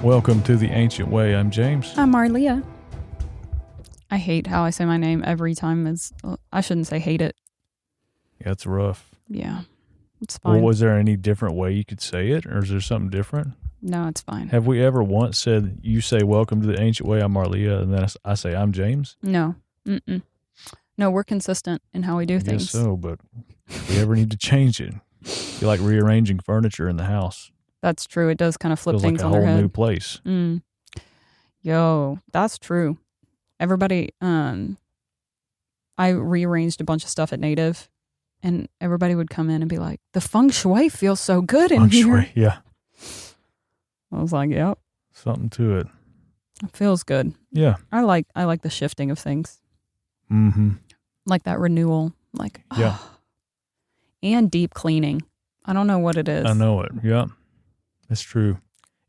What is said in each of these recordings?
Welcome to the Ancient Way. I'm James. I'm Marlia. I hate how I say my name every time. I shouldn't say hate it. Yeah, it's rough. Yeah, it's fine. Well, was there any different way you could say it, or is there something different? No, it's fine. Have we ever once said, you say, welcome to the Ancient Way, I'm Marlia, and then I say, I'm James? No. Mm-mm. No, we're consistent in how we do things. Guess so, but if we ever need to change it, you like rearranging furniture in the house. That's true. It does kind of flip Feels things like a on their whole head. new place. Yo, that's true. Everybody, I rearranged a bunch of stuff at Native, and everybody would come in and be like, the feng shui feels so good in here. Feng shui, yeah. I was like, yep. Something to it. It feels good. Yeah. I like the shifting of things. Mm-hmm. Like that renewal. Like, yeah. And deep cleaning. I don't know what it is. I know it. Yeah. It's true.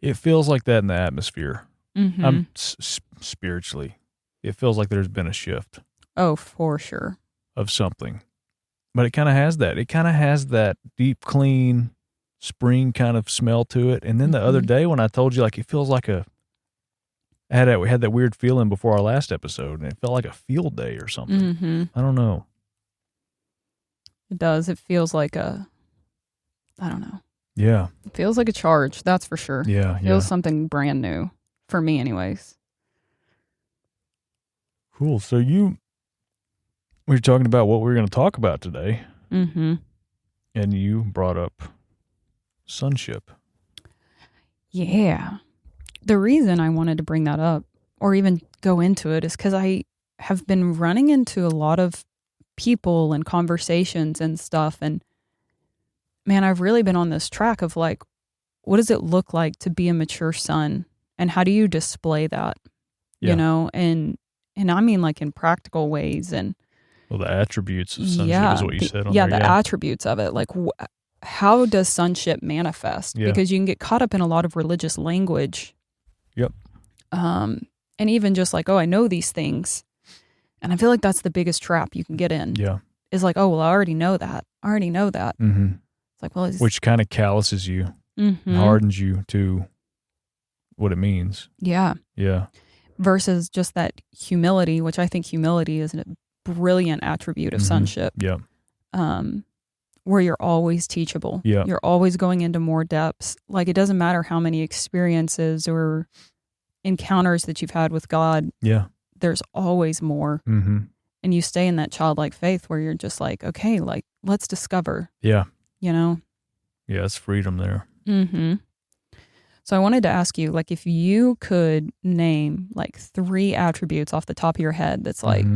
It feels like that in the atmosphere. Mm-hmm. Spiritually. It feels like there's been a shift. Oh, for sure. Of something. But it kind of has that. It kind of has that deep, clean, spring kind of smell to it. And then the other day when I told you, like, it feels like we had that weird feeling before our last episode, and it felt like a field day or something. Mm-hmm. I don't know. It does. It feels like I don't know. Yeah. It feels like a charge, that's for sure. Yeah. It feels something brand new. For me, anyways. Cool. So we were talking about what we were going to talk about today. Mm-hmm. And you brought up sonship. Yeah. The reason I wanted to bring that up or even go into it is because I have been running into a lot of people and conversations and stuff. And man, I've really been on this track of like, what does it look like to be a mature son? And how do you display that? Yeah. You know, and I mean like in practical ways and well, the attributes of sonship is what you said on there. The attributes of it. Like how does sonship manifest? Yeah. Because you can get caught up in a lot of religious language. Yep. And even just like, oh, I know these things. And I feel like that's the biggest trap you can get in. Yeah. Is like, oh, well, I already know that. Mm-hmm. It's like, well, which kind of calluses you, mm-hmm. hardens you to what it means. Yeah. Yeah. Versus just that humility, which I think humility is a brilliant attribute of sonship. Yeah. Where you're always teachable. Yeah. You're always going into more depths. Like it doesn't matter how many experiences or encounters that you've had with God. Yeah. There's always more. Mm-hmm. And you stay in that childlike faith where you're just like, okay, like let's discover. Yeah. You know? Yeah, it's freedom there. Mm-hmm. So I wanted to ask you, like, if you could name like 3 attributes off the top of your head that's like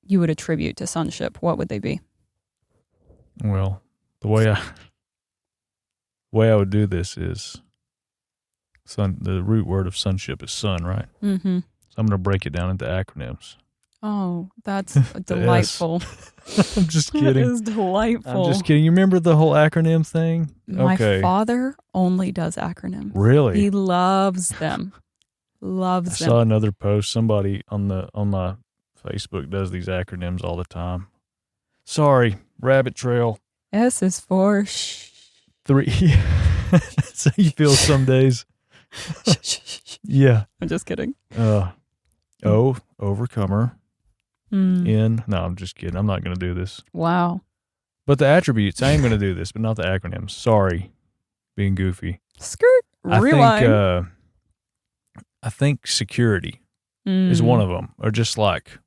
you would attribute to sonship, what would they be? Well, the way I would do this is the root word of sonship is son, right? Mm-hmm. So I'm going to break it down into acronyms. Oh, that's delightful. I'm just kidding. That is delightful. I'm just kidding. You remember the whole acronym thing? My father only does acronyms. Really? He loves them. I saw another post. Somebody on my Facebook does these acronyms all the time. Sorry, rabbit trail. S is for shh. 3. So you feel some days. Yeah. I'm just kidding. O, overcomer. Mm. N, no, I'm just kidding. I'm not going to do this. Wow. But the attributes, I am going to do this, but not the acronyms. Sorry, being goofy. Skirt. Rewind. I think security is one of them, or just like,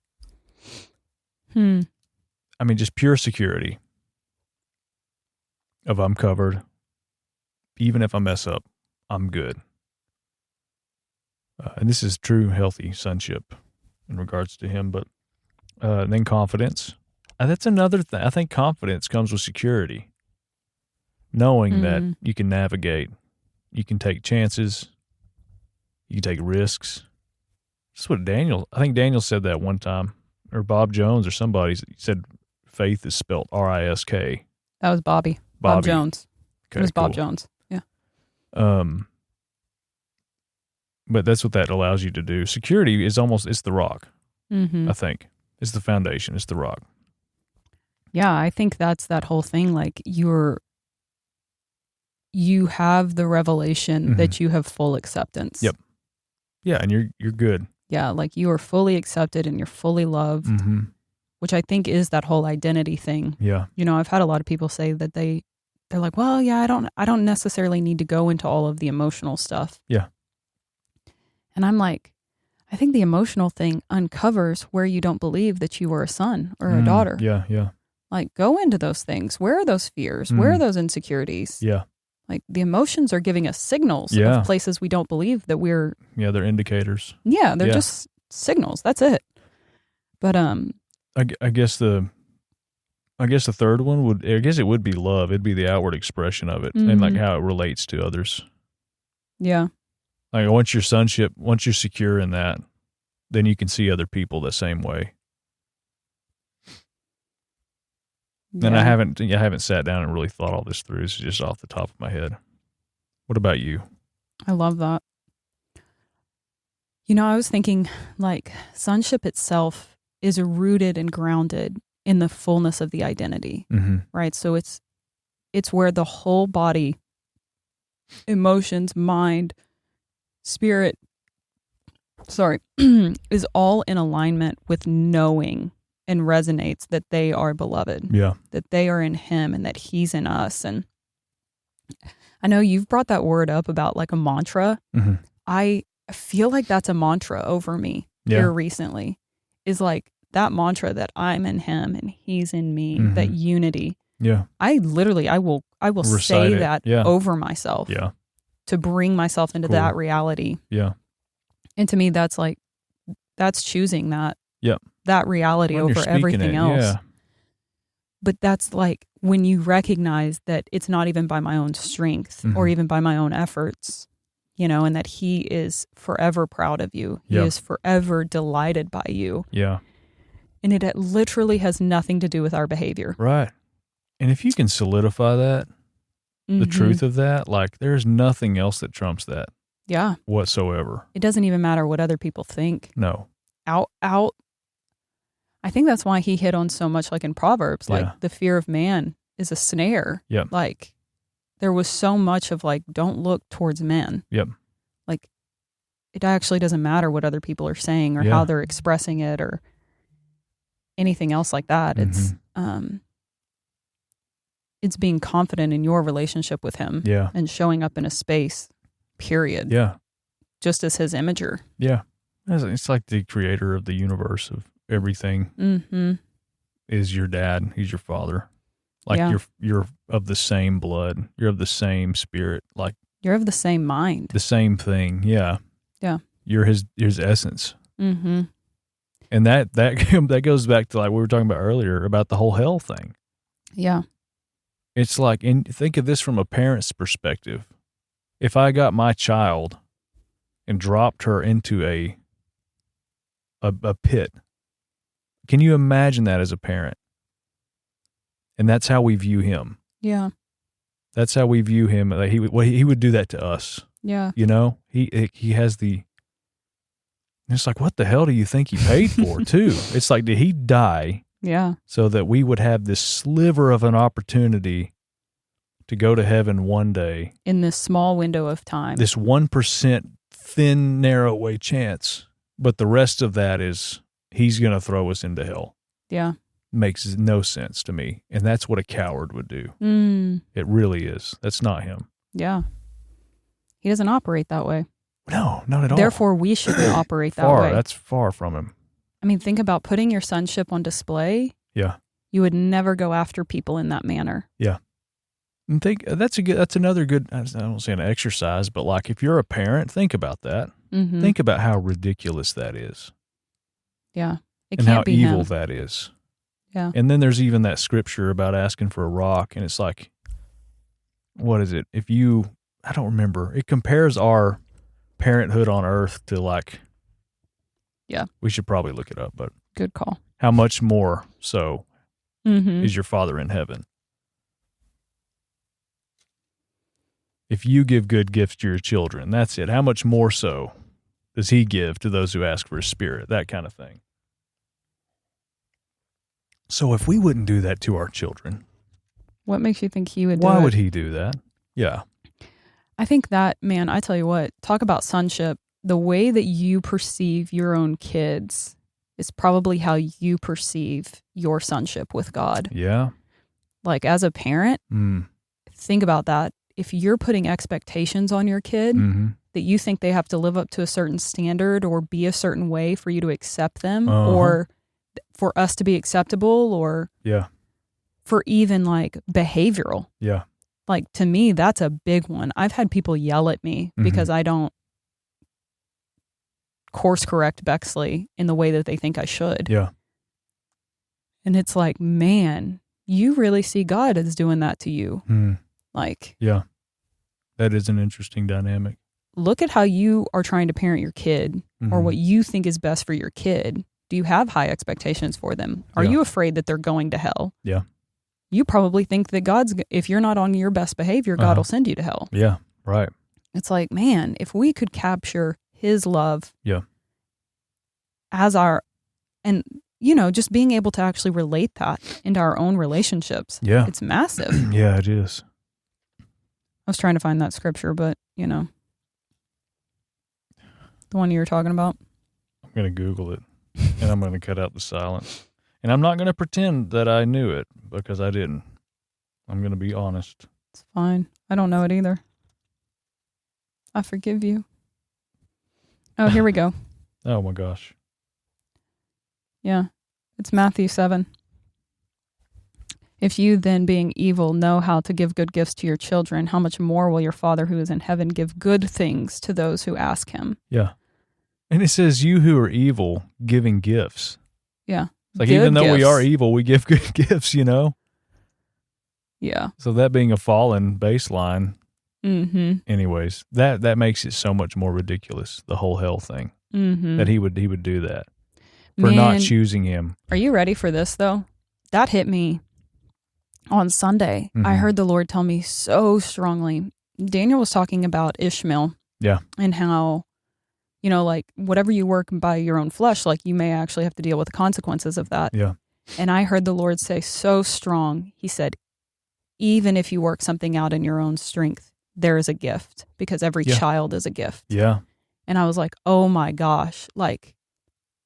I mean, just pure security of I'm covered. Even if I mess up, I'm good. And this is true, healthy sonship in regards to him. But then confidence. That's another thing. I think confidence comes with security. Knowing that you can navigate. You can take chances. You can take risks. That's what I think Daniel said that one time. Or Bob Jones or somebody said faith is spelled RISK. That was Bobby. Bob Jones. Okay, it was Bob cool. Jones. Yeah. But that's what that allows you to do. Security is it's the rock, I think. It's the foundation. It's the rock. Yeah, I think that's that whole thing. Like you you have the revelation that you have full acceptance. Yep. Yeah, and you're good. Yeah, like you are fully accepted and you're fully loved, which I think is that whole identity thing. Yeah. You know, I've had a lot of people say that they're like, well, yeah, I don't necessarily need to go into all of the emotional stuff. Yeah. And I'm like, I think the emotional thing uncovers where you don't believe that you are a son or a daughter. Yeah, yeah. Like, go into those things. Where are those fears? Where are those insecurities? Yeah. Like, the emotions are giving us signals of places we don't believe that we're... Yeah, they're indicators. Yeah, they're just signals. That's it. But, I guess the third one would be love. It'd be the outward expression of it and like how it relates to others. Yeah. Like once you're secure in that, then you can see other people the same way. Yeah. And I haven't sat down and really thought all this through. It's just off the top of my head. What about you? I love that. You know, I was thinking like sonship itself is rooted and grounded in the fullness of the identity, right? So it's where the whole body, emotions, mind, spirit, is all in alignment with knowing and resonates that they are beloved. Yeah. That they are in him and that he's in us. And I know you've brought that word up about like a mantra. I feel like that's a mantra over me here recently, is like that mantra that I'm in him and he's in me, that unity. Yeah. I will say that over myself. Yeah. To bring myself into that reality. Yeah. And to me, that's choosing that. Yep. That reality over everything else. Yeah. But that's like when you recognize that it's not even by my own strength or even by my own efforts, you know, and that he is forever proud of you. He is forever delighted by you. Yeah. And it literally has nothing to do with our behavior. Right. And if you can solidify that, the truth of that, like there's nothing else that trumps that. Yeah. Whatsoever. It doesn't even matter what other people think. No. Out. I think that's why he hit on so much like in Proverbs, like the fear of man is a snare. Yep. Like there was so much of like, don't look towards men. Yep. Like it actually doesn't matter what other people are saying or how they're expressing it or anything else like that. It's being confident in your relationship with him and showing up in a space, period. Yeah. Just as his imager. Yeah. It's like the creator of the universe, of everything is your dad. He's your father. Like you're of the same blood. You're of the same spirit. Like you're of the same mind. The same thing. Yeah. Yeah. You're his essence. And that goes back to like we were talking about earlier about the whole hell thing. Yeah. It's like, and think of this from a parent's perspective. If I got my child and dropped her into a pit, can you imagine that as a parent? And that's how we view him. Yeah. That's how we view him. Like he would do that to us. Yeah. You know, he has the. It's like, what the hell do you think he paid for too? It's like, did he die? Yeah. So that we would have this sliver of an opportunity to go to heaven one day. In this small window of time. This 1% thin, narrow way chance. But the rest of that is he's going to throw us into hell. Yeah. Makes no sense to me. And that's what a coward would do. It really is. That's not him. Yeah. He doesn't operate that way. No, not at all. Therefore, we shouldn't operate that way. That's far from him. I mean, think about putting your sonship on display. Yeah. You would never go after people in that manner. Yeah. And think that's another good, I don't say an exercise, but like if you're a parent, think about that. Think about how ridiculous that is. Yeah. It can't be evil that is. Yeah. And then there's even that scripture about asking for a rock, and it's like, what is it? I don't remember. It compares our parenthood on earth to like, yeah. We should probably look it up, but good call. How much more so is your Father in heaven? If you give good gifts to your children, that's it. How much more so does he give to those who ask for his spirit? That kind of thing. So if we wouldn't do that to our children, what makes you think he would do it? Why would he do that? Yeah. I think that, man, I tell you what, talk about sonship. The way that you perceive your own kids is probably how you perceive your sonship with God. Yeah. Like as a parent, think about that. If you're putting expectations on your kid that you think they have to live up to a certain standard or be a certain way for you to accept them or for us to be acceptable or for even like behavioral. Yeah. Like to me, that's a big one. I've had people yell at me because I don't course correct Bexley in the way that they think I should. Yeah. And it's like, man, you really see God as doing that to you. Like, yeah, that is an interesting dynamic. Look at how you are trying to parent your kid or what you think is best for your kid. Do you have high expectations for them? Are you afraid that they're going to hell? Yeah. You probably think that if you're not on your best behavior, God will send you to hell. Yeah, right. It's like, man, if we could capture his love as and just being able to actually relate that into our own relationships. Yeah. It's massive. Yeah, it is. I was trying to find that scripture, but, the one you were talking about. I'm going to Google it, and I'm going to cut out the silence. And I'm not going to pretend that I knew it, because I didn't. I'm going to be honest. It's fine. I don't know it either. I forgive you. Oh, here we go. Oh, my gosh. Yeah. It's Matthew 7. If you then, being evil, know how to give good gifts to your children, how much more will your Father who is in heaven give good things to those who ask him? Yeah. And it says, you who are evil, giving gifts. Yeah. Like, even though we are evil, we give good gifts, Yeah. So that being a fallen baseline, anyways, that makes it so much more ridiculous, the whole hell thing, that he would do that for not choosing him. Are you ready for this, though? That hit me on Sunday. I heard the Lord tell me so strongly. Daniel was talking about Ishmael. Yeah. And how, like whatever you work by your own flesh, like you may actually have to deal with the consequences of that. Yeah. And I heard the Lord say so strong. He said, even if you work something out in your own strength, there is a gift, because every child is a gift. Yeah. And I was like, oh my gosh, like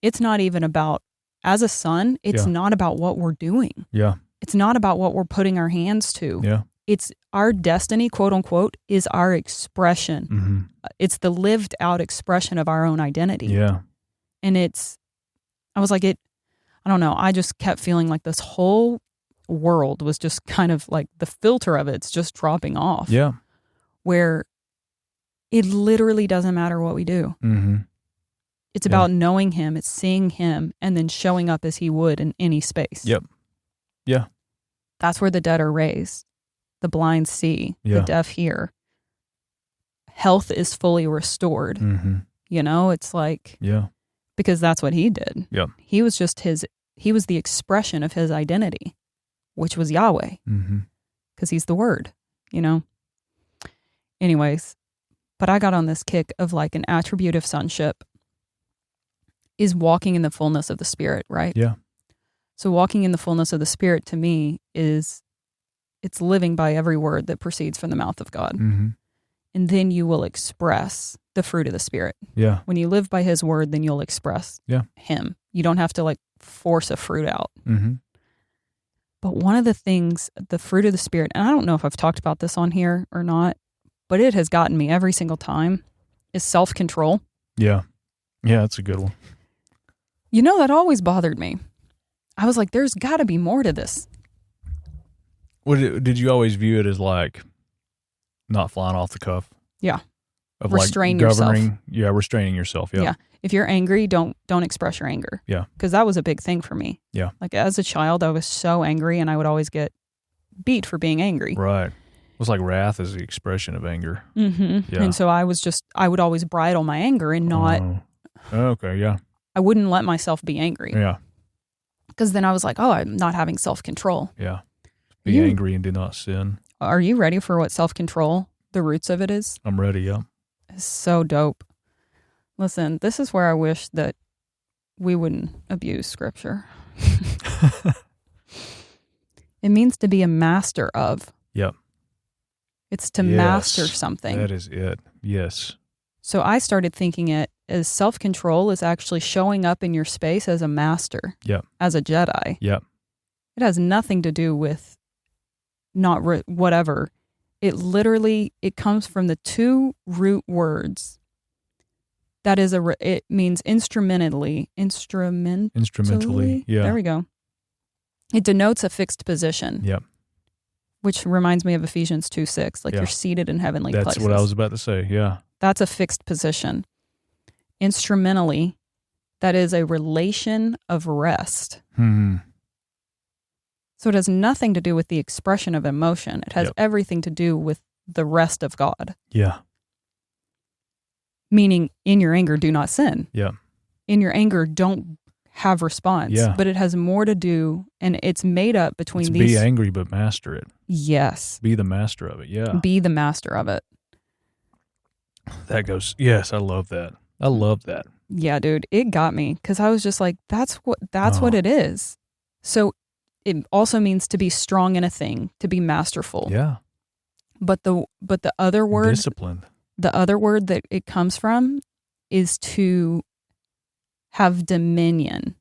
it's not even about, as a son, it's not about what we're doing. Yeah. It's not about what we're putting our hands to. Yeah. It's our destiny, quote unquote, is our expression. It's the lived out expression of our own identity. Yeah. And I was like, I don't know. I just kept feeling like this whole world was just kind of like the filter of it's just dropping off. Yeah. Where it literally doesn't matter what we do. It's about knowing him, it's seeing him, and then showing up as he would in any space. Yep. Yeah. That's where the dead are raised. The blind see, the deaf hear. Health is fully restored. It's like, because that's what he did. Yeah. He was the expression of his identity, which was Yahweh. Because he's the Word, Anyways, but I got on this kick of like an attribute of sonship is walking in the fullness of the Spirit, right? Yeah. So walking in the fullness of the Spirit to me it's living by every word that proceeds from the mouth of God. And then you will express the fruit of the Spirit. Yeah. When you live by his word, then you'll express him. You don't have to like force a fruit out. But one of the things, the fruit of the Spirit, and I don't know if I've talked about this on here or not, but it has gotten me every single time, is self-control. Yeah. Yeah, that's a good one. That always bothered me. I was like, there's got to be more to this. Did you always view it as like not flying off the cuff? Yeah. Of restrain like governing, yourself. Yeah, restraining yourself. Yeah. Yeah. If you're angry, don't express your anger. Yeah. Because that was a big thing for me. Yeah. Like as a child, I was so angry and I would always get beat for being angry. Right. It was like wrath is the expression of anger. Yeah. And so I would always bridle my anger and not. Okay. Yeah. I wouldn't let myself be angry. Yeah. Because then I was like, oh, I'm not having self-control. Yeah. Be angry and do not sin. Are you ready for what self-control, the roots of it is? I'm ready, yeah. It's so dope. Listen, this is where I wish that we wouldn't abuse scripture. It means to be a master of. Yep. It's to master something. That is it. Yes. So I started thinking it as self-control is actually showing up in your space as a master, as a Jedi. Yep. It has nothing to do with whatever. It comes from the two root words. That is it means instrumentally. Instrumentally. Yeah. There we go. It denotes a fixed position. Yep. Which reminds me of Ephesians 2:6, like you're seated in heavenly places. That's what I was about to say, yeah. That's a fixed position. Instrumentally, that is a relation of rest. So it has nothing to do with the expression of emotion. It has everything to do with the rest of God. Yeah. Meaning, in your anger, do not sin. Yeah. In your anger, don't have response. Yeah. But it has more to do, and it's made up between these. Be angry, but master it. Yes. Be the master of it, yeah. Be the master of it. That goes, yes, I love that. I love that. Yeah, dude, it got me because I was just like, that's what it is. So it also means to be strong in a thing, to be masterful. Yeah. But the other word, disciplined. The other word that it comes from is to have dominion,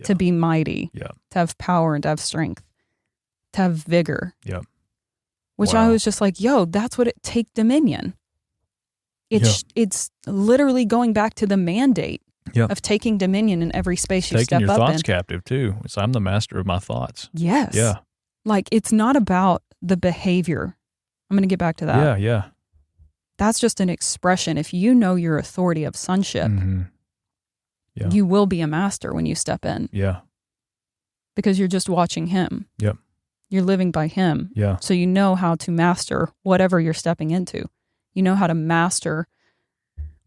to be mighty, to have power and to have strength, to have vigor. Yeah. Which I was just like, yo, that's what it take dominion. It's literally going back to the mandate of taking dominion in every space you step up in. Taking your thoughts captive too. It's I'm the master of my thoughts. Yes. Yeah. Like it's not about the behavior. I'm going to get back to that. Yeah, yeah. That's just an expression. If you know your authority of sonship, you will be a master when you step in. Yeah. Because you're just watching him. Yep. You're living by him. Yeah. So you know how to master whatever you're stepping into. You know how to master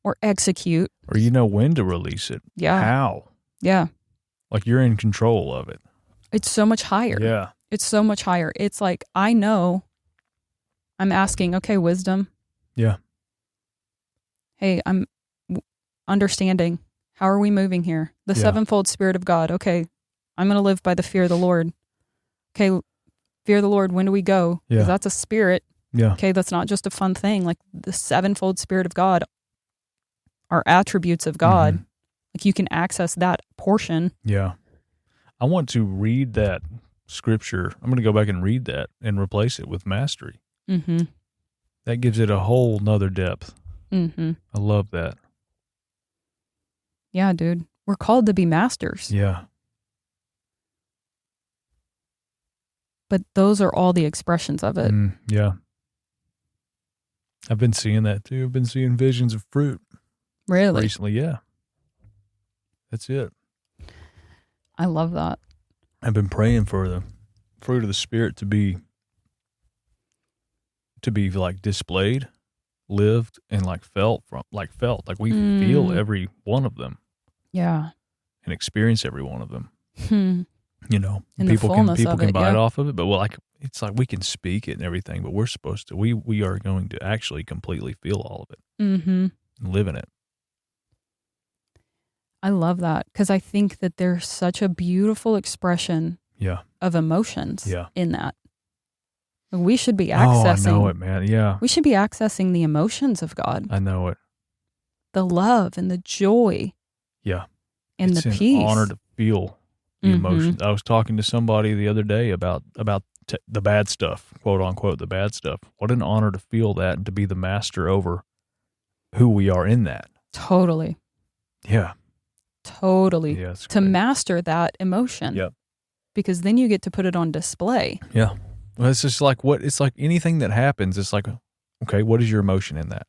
or execute. Or you know when to release it. Yeah. How. Yeah. Like you're in control of it. It's so much higher. Yeah. It's so much higher. It's like, I know I'm asking, okay, wisdom. Yeah. Hey, I'm understanding. How are we moving here? The sevenfold Spirit of God. Okay, I'm going to live by the fear of the Lord. Okay, fear of the Lord, when do we go? Because that's a spirit. Yeah. Okay, that's not just a fun thing. Like the sevenfold Spirit of God are attributes of God. Like you can access that portion. Yeah. I want to read that scripture. I'm going to go back and read that and replace it with mastery. That gives it a whole nother depth. I love that. Yeah, dude. We're called to be masters. Yeah. But those are all the expressions of it. Yeah. I've been seeing that too. I've been seeing visions of fruit. Really? Recently, yeah. That's it. I love that. I've been praying for the fruit of the Spirit to be like displayed, lived, and felt. Like we feel every one of them. Yeah. And experience every one of them. You know, In people can it, bite off of it, but it's like we can speak it and everything, but we're supposed to. We are going to actually completely feel all of it and live in it. I love that because I think that there's such a beautiful expression of emotions in that. We should be accessing. Oh, I know it, man. Yeah. We should be accessing the emotions of God. I know it. The love and the joy. Yeah. And it's the an peace. Honor to feel the emotions. I was talking to somebody the other day about the bad stuff, quote unquote, the bad stuff. What an honor to feel that and to be the master over who we are in that. Totally. Yeah. Totally. Yeah, to master that emotion. Yep. Because then you get to put it on display. Yeah. Well, it's just like it's like anything that happens, it's like, okay, what is your emotion in that?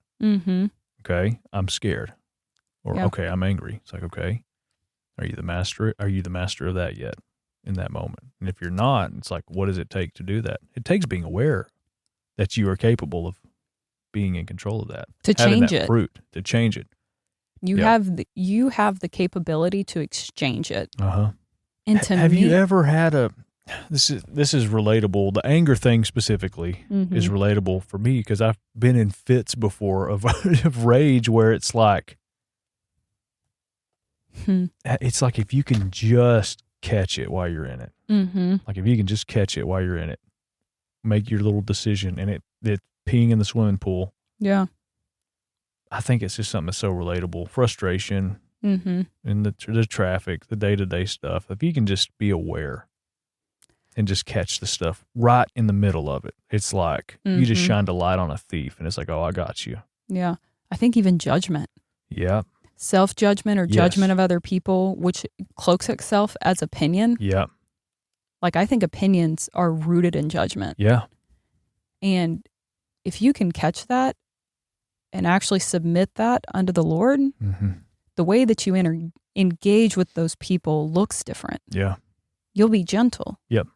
Okay, I'm scared. Or okay, I'm angry. It's like, okay, are you the master? Are you the master of that yet in that moment? And if you're not, it's like, what does it take to do that? It takes being aware that you are capable of being in control of that. To change it. Fruit, to change it. You have the capability to exchange it. And to have you ever had this is relatable. The anger thing specifically is relatable for me because I've been in fits before of rage where it's like, it's like if you can just catch it while you're in it, like if you can just catch it while you're in it, make your little decision and that peeing in the swimming pool. Yeah. I think it's just something that's so relatable. Frustration Mm-hmm. and the traffic, the day-to-day stuff. If you can just be aware and just catch the stuff right in the middle of it, it's like you just shined a light on a thief, and it's like, oh, I got you. Yeah. I think even judgment. Yeah. Self-judgment or judgment of other people, which cloaks itself as opinion. Yeah. Like, I think opinions are rooted in judgment. Yeah. And if you can catch that and actually submit that unto the Lord, the way that you engage with those people looks different. Yeah. You'll be gentle. Yep.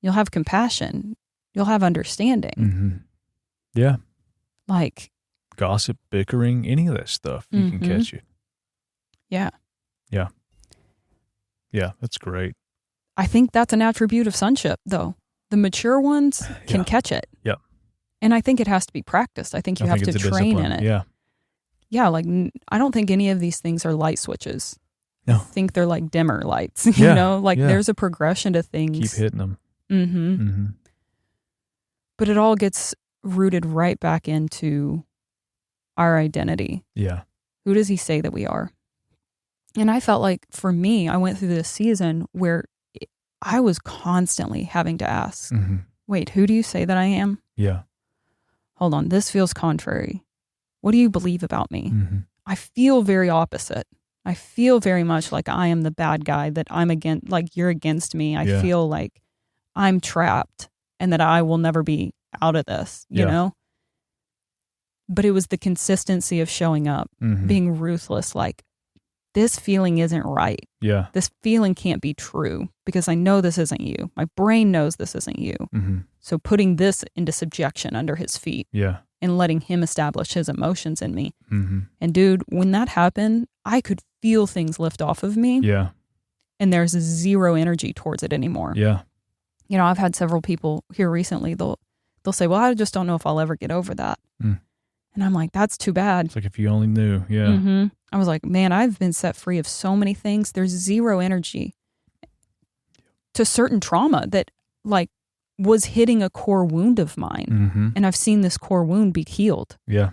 You'll have compassion. You'll have understanding. Yeah. Like gossip, bickering, any of that stuff, you can catch it. Yeah. Yeah. Yeah, that's great. I think that's an attribute of sonship, though. The mature ones can catch it. Yep. And I think it has to be practiced. I think you have to train in it. Yeah. Yeah, like I don't think any of these things are light switches. No. I think they're like dimmer lights, you know? Like there's a progression to things. Keep hitting them. But it all gets rooted right back into our identity. Yeah. Who does he say that we are? And I felt like for me, I went through this season where I was constantly having to ask, wait, who do you say that I am? Yeah. Hold on, this feels contrary. What do you believe about me? I feel very opposite. I feel very much like I am the bad guy, that I'm against, like you're against me. I feel like I'm trapped and that I will never be out of this, you know? But it was the consistency of showing up, being ruthless, like, this feeling isn't right. Yeah. This feeling can't be true because I know this isn't you. My brain knows this isn't you. So putting this into subjection under his feet and letting him establish his emotions in me. And dude, when that happened, I could feel things lift off of me. Yeah. And there's zero energy towards it anymore. Yeah. You know, I've had several people here recently, they'll say, well, I just don't know if I'll ever get over that. And I'm like, that's too bad. It's like if you only knew. Yeah. I was like, man, I've been set free of so many things. There's zero energy to certain trauma that like was hitting a core wound of mine. And I've seen this core wound be healed. Yeah.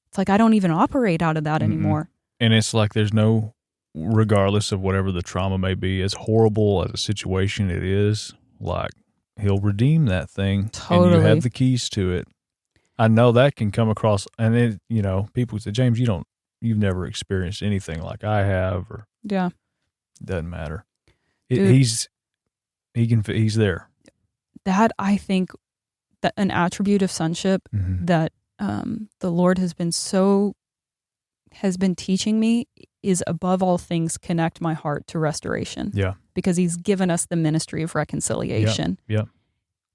It's like, I don't even operate out of that anymore. And it's like, there's no, regardless of whatever the trauma may be, as horrible as a situation it is, like he'll redeem that thing. Totally. And you have the keys to it. I know that can come across, and it, you know, people say, James, you've never experienced anything like I have, or doesn't matter. He's there. That I think that an attribute of sonship that the Lord has been teaching me is, above all things, connect my heart to restoration. Yeah, because he's given us the ministry of reconciliation. Yeah.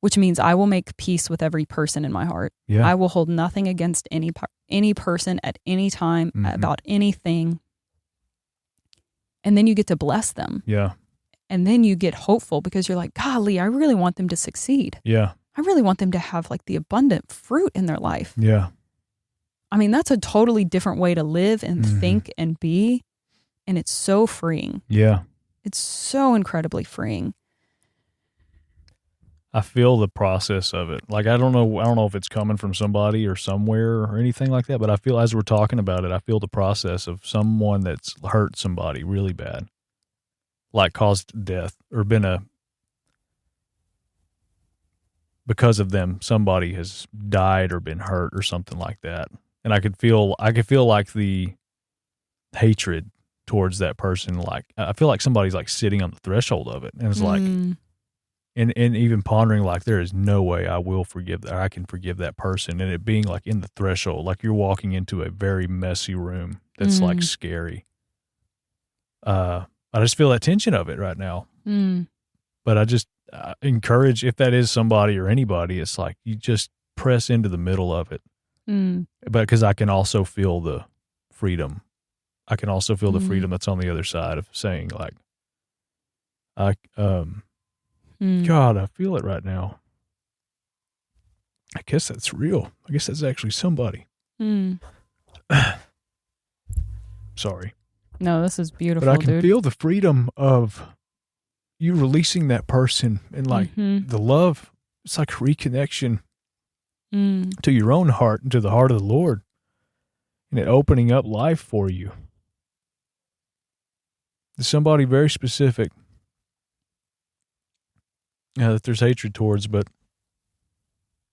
Which means I will make peace with every person in my heart. Yeah. I will hold nothing against any person at any time about anything. And then you get to bless them. Yeah. And then you get hopeful because you're like, golly, I really want them to succeed. Yeah. I really want them to have like the abundant fruit in their life. Yeah. I mean, that's a totally different way to live and think and be. And it's so freeing. Yeah. It's so incredibly freeing. I feel the process of it. Like, I don't know if it's coming from somebody or somewhere or anything like that, but I feel, as we're talking about it, I feel the process of someone that's hurt somebody really bad, like caused death, or because of them, somebody has died or been hurt or something like that. And I could feel like the hatred towards that person. Like, I feel like somebody's like sitting on the threshold of it, and it's like, And even pondering, like, there is no way I will forgive that, or I can forgive that person. And it being like in the threshold, like you're walking into a very messy room that's like scary. I just feel that tension of it right now. But I just encourage, if that is somebody or anybody, it's like you just press into the middle of it. But because I can also feel the freedom. I can also feel the freedom that's on the other side of saying, like, God, I feel it right now. I guess that's real. I guess that's actually somebody. Sorry. No, this is beautiful, but I can dude. feel the freedom of you releasing that person, and like the love. It's like reconnection. to your own heart and to the heart of the Lord, and it opening up life for you. There's somebody very specific that there's hatred towards, but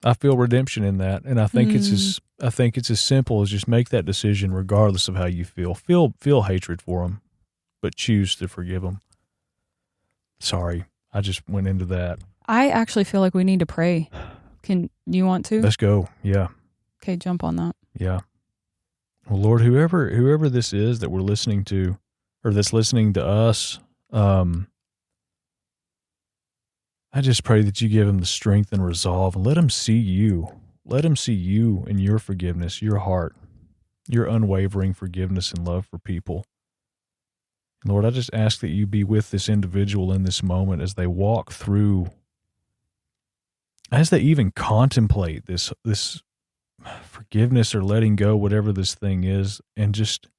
I feel redemption in that, and I think it's as simple as just make that decision regardless of how you feel. Feel hatred for them, but choose to forgive them. Sorry, I just went into that. I actually feel like we need to pray. Can you want to? Let's go. Yeah. Okay, jump on that. Yeah. Well, Lord, whoever this is that we're listening to, or that's listening to us, I just pray that you give them the strength and resolve, and let them see you. Let them see you and your forgiveness, your heart, your unwavering forgiveness and love for people. Lord, I just ask that you be with this individual in this moment as they walk through, as they even contemplate this forgiveness or letting go, whatever this thing is, and just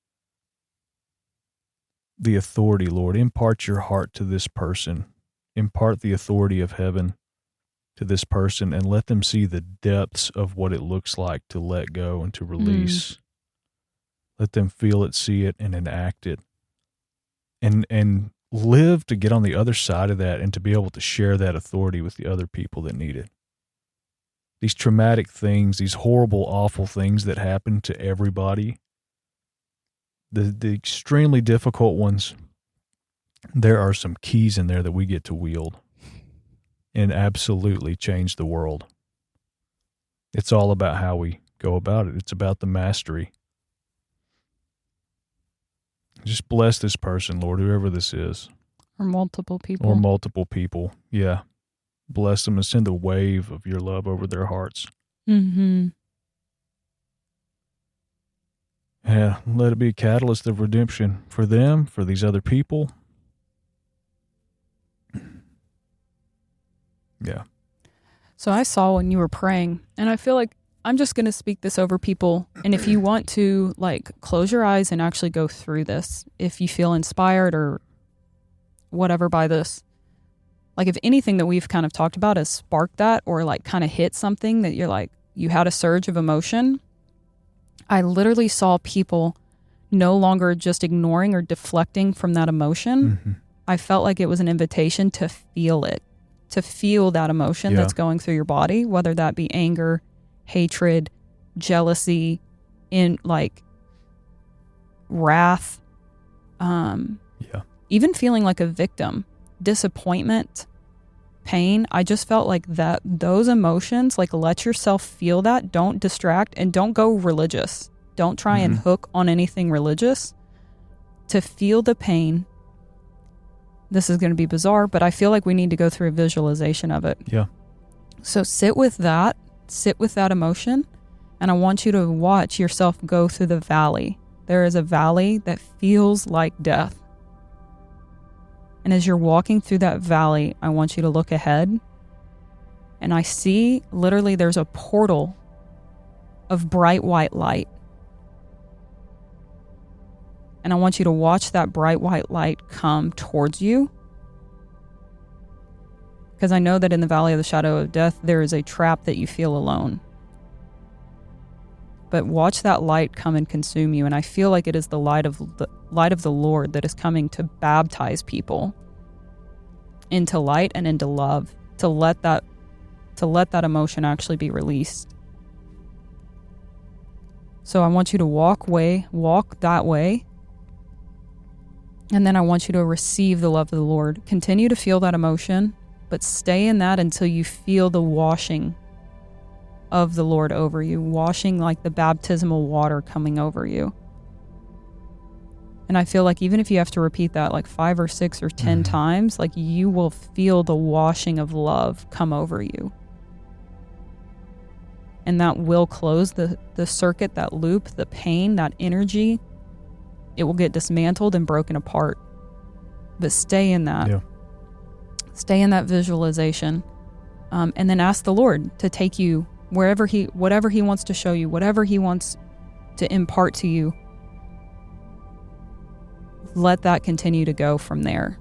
the authority, Lord. Impart your heart to this person. Impart the authority of heaven to this person, and let them see the depths of what it looks like to let go and to release. Let them feel it, see it, and enact it. And live to get on the other side of that and to be able to share that authority with the other people that need it. These traumatic things, these horrible, awful things that happen to everybody, the extremely difficult ones, there are some keys in there that we get to wield and absolutely change the world. It's all about how we go about it. It's about the mastery. Just bless this person, Lord, whoever this is. Or multiple people. Yeah. Bless them and send a wave of your love over their hearts. Mm-hmm. Yeah. Let it be a catalyst of redemption for them, for these other people. Yeah. So I saw when you were praying, and I feel like I'm just going to speak this over people. And if you want to, close your eyes and actually go through this, if you feel inspired or whatever by this, if anything that we've kind of talked about has sparked that, or kind of hit something that you're you had a surge of emotion, I literally saw people no longer just ignoring or deflecting from that emotion. Mm-hmm. I felt like it was an invitation to feel it, to feel that emotion that's going through your body, whether that be anger, hatred, jealousy, wrath, even feeling like a victim, disappointment, pain. I just felt like that those emotions, let yourself feel that. Don't distract, and don't go religious. Don't try and hook on anything religious. To feel the pain. This is going to be bizarre, but I feel like we need to go through a visualization of it. Yeah. So sit with that emotion, and I want you to watch yourself go through the valley. There is a valley that feels like death. And as you're walking through that valley, I want you to look ahead, and I see literally there's a portal of bright white light. And I want you to watch that bright white light come towards you. Because I know that in the valley of the shadow of death, there is a trap that you feel alone. But watch that light come and consume you. And I feel like it is the light of the Lord that is coming to baptize people into light and into love, to let that emotion actually be released. So I want you to walk that way. And then I want you to receive the love of the Lord. Continue to feel that emotion, but stay in that until you feel the washing of the Lord over you, washing like the baptismal water coming over you. And I feel like even if you have to repeat that 5 or 6 or 10 times, you will feel the washing of love come over you. And that will close the circuit, that loop, the pain, that energy. It will get dismantled and broken apart. But stay in that. Yeah. Stay in that visualization. And then ask the Lord to take you whatever he wants to show you, whatever he wants to impart to you. Let that continue to go from there.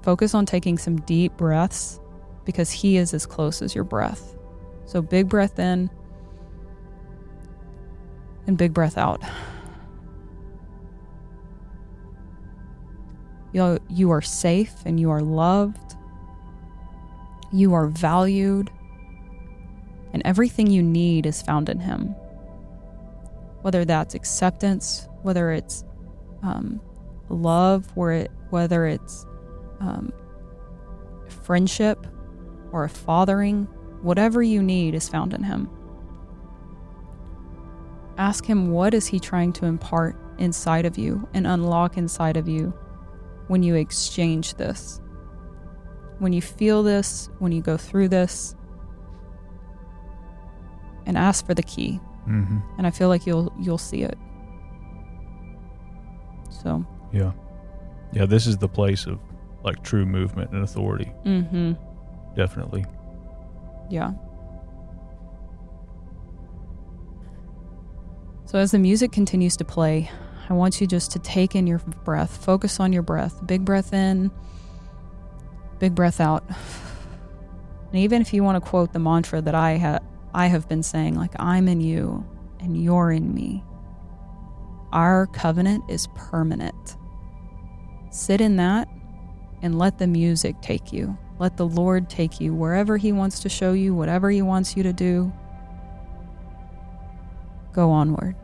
Focus on taking some deep breaths because he is as close as your breath. So big breath in and big breath out. You are safe and you are loved. You are valued. And everything you need is found in him. Whether that's acceptance, whether it's love, whether it's friendship or a fathering, whatever you need is found in him. Ask him, what is he trying to impart inside of you and unlock inside of you when you exchange this? When you feel this, when you go through this, and ask for the key. Mm-hmm. And I feel like you'll see it. So yeah, this is the place of like true movement and authority. Mm-hmm. Definitely. Yeah. So as the music continues to play, I want you just to take in your breath. Focus on your breath. Big breath in, big breath out. And even if you want to quote the mantra that I have been saying, like, I'm in you and you're in me. Our covenant is permanent. Sit in that and let the music take you. Let the Lord take you wherever he wants to show you, whatever he wants you to do. Go onward.